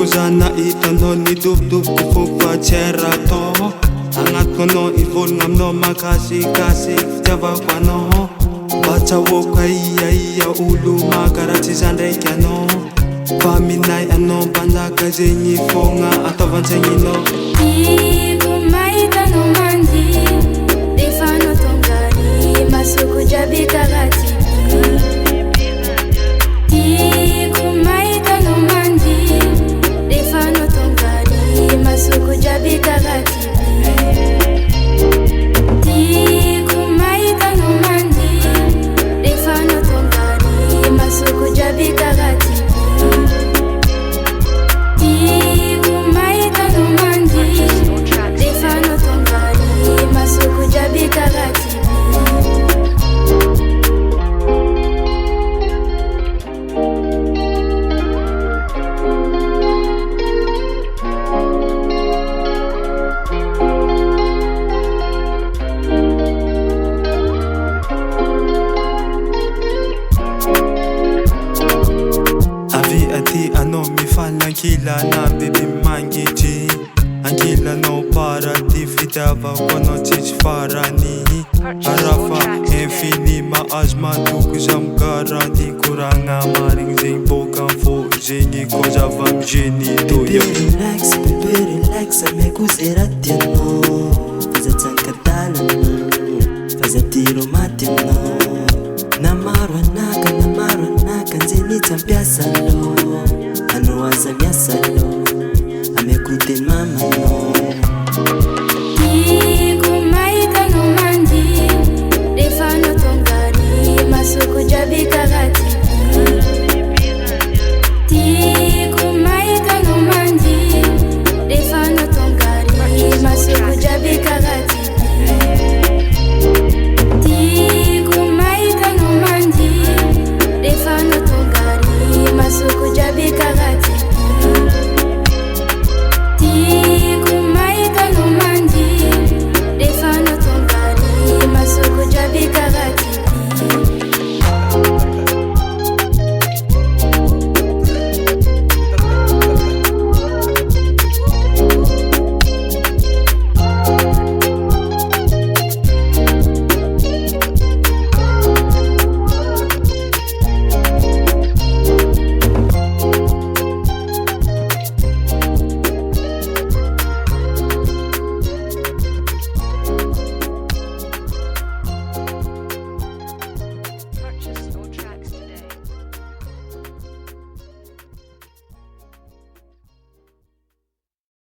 Zana itanho ni dub kufupa cherato Angat kono ivol ngamno makasi java kwano Bacha woka iya ulu makarati zanrekyano Paminay ano banaka zenyi fonga atavan sengino Iku Mahita Anao mandi Defano tongani masuku jabi kagati Iku Mahita Anao mandi Defano tongani masuku jabi kagati Iku Mahita Anao mandi Defano tongani masuku jabi kagati Iku Mahita Anao mandi Defano tongani masuku jabi kagati Ati ano mi fan ankila na baby mangiti Ankila no para di fitava kono tich farani Arafa enfini ma azma tuku jam garanti kuranga maring zing bokan fo zingi koja vam G-Nitot Baby relax, amigo zeratiano Faza tsankatala Faza tiro matino Namaru anaka nzini tampiasalo Ano waza miasalo